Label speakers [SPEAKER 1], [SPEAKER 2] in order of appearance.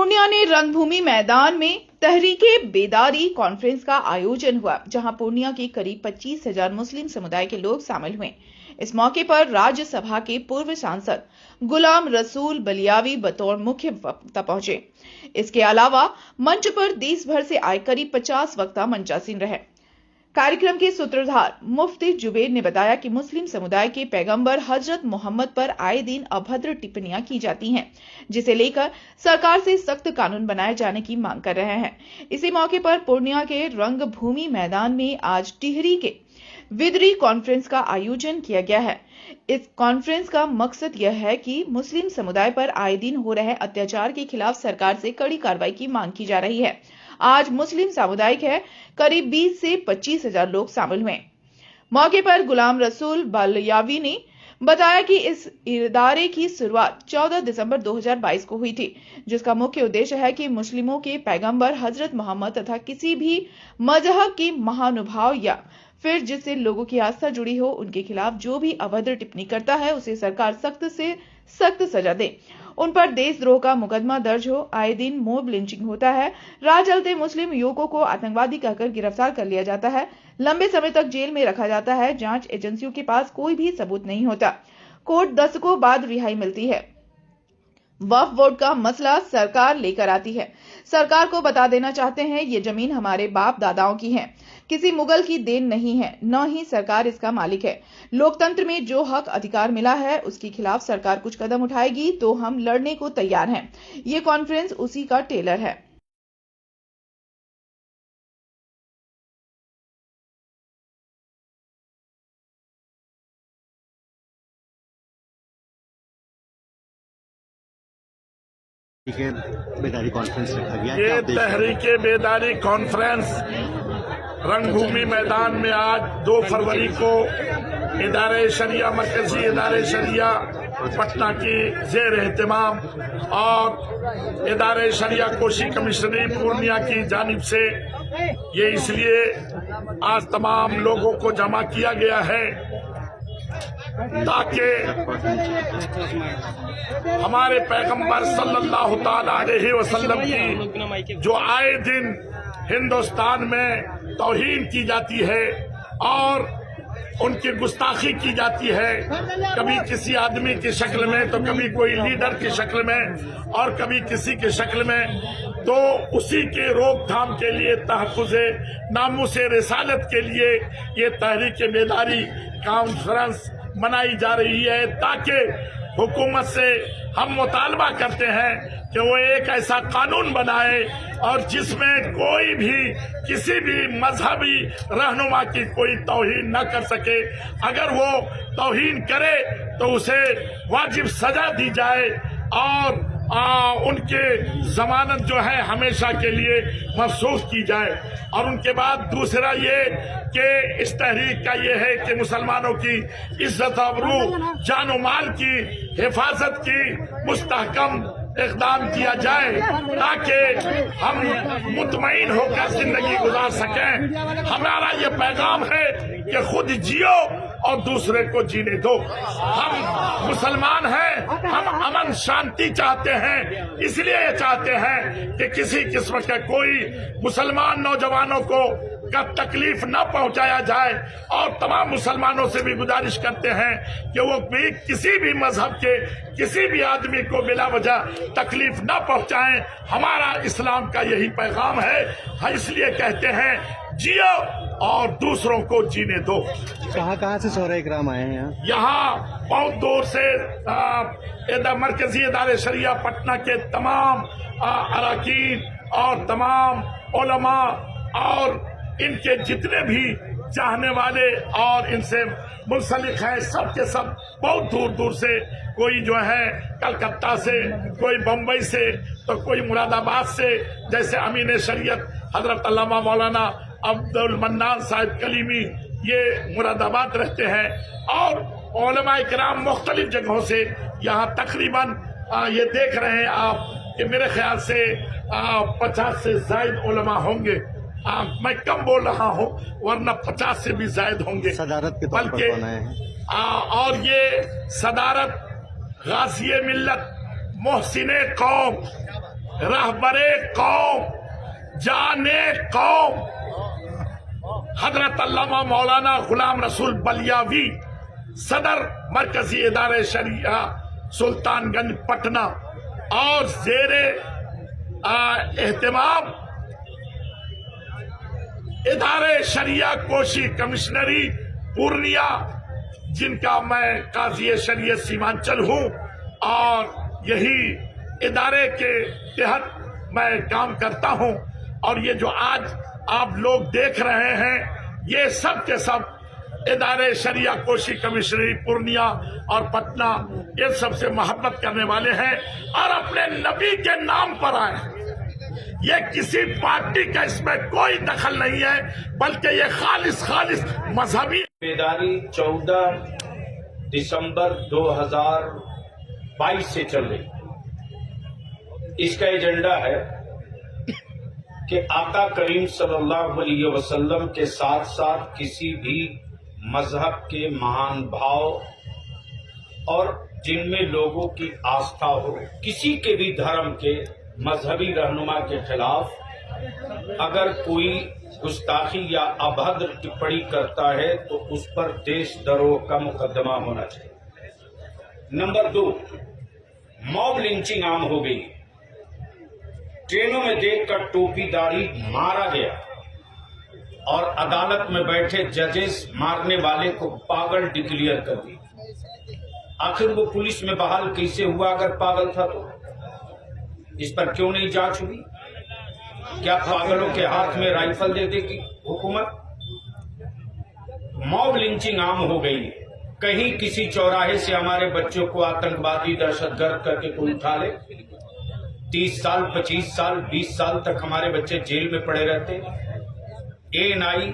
[SPEAKER 1] पूर्णिया ने रंगभूमि मैदान में तहरीके बेदारी कॉन्फ्रेंस का आयोजन हुआ, जहां पूर्णिया के करीब 25,000 मुस्लिम समुदाय के लोग शामिल हुए। इस मौके पर राज्यसभा के पूर्व सांसद गुलाम रसूल बलियावी बतौर मुख्य वक्ता पहुंचे। इसके अलावा मंच पर देश भर से आए करीब 50 वक्ता मंचासीन रहे। कार्यक्रम के सूत्रधार मुफ्ती जुबैर ने बताया कि मुस्लिम समुदाय के पैगंबर हजरत मोहम्मद पर आए दिन अभद्र टिप्पणियां की जाती हैं, जिसे लेकर सरकार से सख्त कानून बनाए जाने की मांग कर रहे हैं। इसी मौके पर पूर्णिया के रंगभूमि मैदान में आज टिहरी के विदरी कॉन्फ्रेंस का आयोजन किया गया है। इस कॉन्फ्रेंस का मकसद यह है कि मुस्लिम समुदाय पर आए दिन हो रहे अत्याचार के खिलाफ सरकार से कड़ी कार्रवाई की मांग की जा रही है। आज मुस्लिम सामुदायिक है करीब 20 से 25,000 लोग शामिल हुए। मौके पर गुलाम रसूल बलियावी ने बताया कि इस इदारे की शुरुआत 14 दिसंबर 2022 को हुई थी, जिसका मुख्य उद्देश्य है कि मुस्लिमों के पैगंबर हजरत मोहम्मद तथा किसी भी मजहब के महानुभाव या फिर जिससे लोगों की आस्था जुड़ी हो, उनके खिलाफ जो भी अभद्र टिप्पणी करता है उसे सरकार सख्त से सख्त सजा दे। उन पर देशद्रोह का मुकदमा दर्ज हो। आए दिन मॉब लिंचिंग होता है। राह चलते मुस्लिम युवकों को आतंकवादी कहकर गिरफ्तार कर लिया जाता है, लंबे समय तक जेल में रखा जाता है। जांच एजेंसियों के पास कोई भी सबूत नहीं होता। कोर्ट दशकों बाद रिहाई मिलती है। वक्फ बोर्ड का मसला सरकार लेकर आती है। सरकार को बता देना चाहते हैं ये जमीन हमारे बाप दादाओं की है, किसी मुगल की देन नहीं है, न ही सरकार इसका मालिक है। लोकतंत्र में जो हक अधिकार मिला है उसके खिलाफ सरकार कुछ कदम उठाएगी तो हम लड़ने को तैयार हैं। ये कॉन्फ्रेंस उसी का टेलर है।
[SPEAKER 2] बेदारी कॉन्फ्रेंस रखा गया।
[SPEAKER 3] ये तहरीके बेदारी कॉन्फ्रेंस रंगभूमि मैदान में आज 2 फरवरी को इदारे शरिया मरकजी इदारे शरिया पटना की जेर एहतमाम और इदारे शरिया कोशी कमिश्नरी पूर्णिया की जानिब से ये इसलिए आज तमाम लोगों को जमा किया गया है ताकि हमारे पैगंबर सल्लल्लाहु अलैहि वसल्लम की जो आए दिन हिंदुस्तान में तौहीन की जाती है और उनकी गुस्ताखी की जाती है, कभी किसी आदमी की शक्ल में तो कभी कोई लीडर की शक्ल में और कभी किसी की शक्ल में, तो उसी के रोकथाम के लिए तहफ़्फ़ुज़े नामूसे रिसालत के लिए ये तहरीक बेदारी कॉन्फ्रेंस मनाई जा रही है, ताकि हुकूमत से हम मुतालबा करते हैं कि वो एक ऐसा कानून बनाए और जिसमें कोई भी किसी भी मजहबी रहनुमा की कोई तौहीन न कर सके। अगर वो तौहीन करे तो उसे वाजिब सजा दी जाए और उनके जमानत जो है हमेशा के लिए मफसूस की जाए। और उनके बाद दूसरा ये कि इस तहरीक का ये है कि मुसलमानों की इज्जत आबरू जान और माल की हिफाजत की मुस्तहकम इक़दाम किया जाए ताकि हम मुतमईन होकर जिंदगी गुजार सकें। हमारा ये पैगाम है कि खुद जियो और दूसरे को जीने दो। हम मुसलमान हैं, हम अमन शांति चाहते हैं, इसलिए ये चाहते हैं कि किसी किस्म के कोई मुसलमान नौजवानों को का तकलीफ न पहुंचाया जाए। और तमाम मुसलमानों से भी गुजारिश करते हैं कि वो भी किसी भी मजहब के किसी भी आदमी को बिला वजह तकलीफ न पहुंचाएं। हमारा इस्लाम का यही पैगाम है। इसलिए कहते हैं जियो और दूसरों को जीने दो।
[SPEAKER 2] कहाँ से शोहरा इकराम आए हैं?
[SPEAKER 3] यहाँ बहुत दूर से मरकजी इदारे शरिया पटना के तमाम अरकान और तमाम उलमा और इनके जितने भी चाहने वाले और इनसे मुंसलिक हैं, सब के सब बहुत दूर दूर से, कोई जो है कलकत्ता से, कोई बम्बई से, तो कोई मुरादाबाद से, जैसे अमीन शरीयत हजरत अल्लामा मौलाना अब्दुल मन्नान साहिब कलीमी ये मुरादाबाद रहते हैं और उलमा इकराम मुख्तलिफ जगहों से यहाँ तकरीबन ये देख रहे हैं आप कि मेरे ख्याल से 50 से ज्यादा उलमा होंगे। मैं कम बोल रहा हूँ वरना 50 से भी ज्यादा होंगे।
[SPEAKER 2] सदारत के तौर पर कौन है?
[SPEAKER 3] और ये सदारत गाज़ी मिल्लत मोहसिने कौम रहबरे कौम, जाने कौम हजरत अल्लामा मौलाना गुलाम रसूल बलियावी, सदर मरकजी इदारे शरिया सुल्तानगंज पटना और जेरे एहतमाम इदारे शरिया कोशी कमिश्नरी पूर्णिया, जिनका मैं काजी शरीयत सीमांचल हूं और यही इदारे के तहत मैं काम करता हूं। और ये जो आज आप लोग देख रहे हैं, ये सब के सब इदारे शरिया कोशी कमिश्नरी पूर्णिया और पटना, ये सबसे मोहब्बत करने वाले हैं और अपने नबी के नाम पर आए हैं। ये किसी पार्टी का इसमें कोई दखल नहीं है, बल्कि ये खालिस मजहबी
[SPEAKER 4] बेदारी 14 दिसंबर 2022 से चल रही। इसका एजेंडा है कि आका करीम सल्लल्लाहु अलैहि वसल्लम के साथ साथ किसी भी मजहब के महान भाव और जिनमें लोगों की आस्था हो, किसी के भी धर्म के मजहबी रहनुमा के खिलाफ अगर कोई गुस्ताखी या अभद्र टिप्पणी करता है तो उस पर देशद्रोह का मुकदमा होना चाहिए। नंबर 2, मॉब लिंचिंग आम हो गई। ट्रेनों में देखकर टोपी दाढ़ी मारा गया और अदालत में बैठे जजेस मारने वाले को पागल डिक्लेयर कर दी। आखिर वो पुलिस में बहाल कैसे हुआ अगर पागल था तो? इस पर क्यों नहीं जांच हुई? क्या पागलों के हाथ में राइफल दे देगी हुकूमत? मॉब लिंचिंग आम हो गई। कहीं किसी चौराहे से हमारे बच्चों को आतंकवादी दहशतगर्द करके कोई उठा ले, 30 साल 25 साल 20 साल तक हमारे बच्चे जेल में पड़े रहते। ANI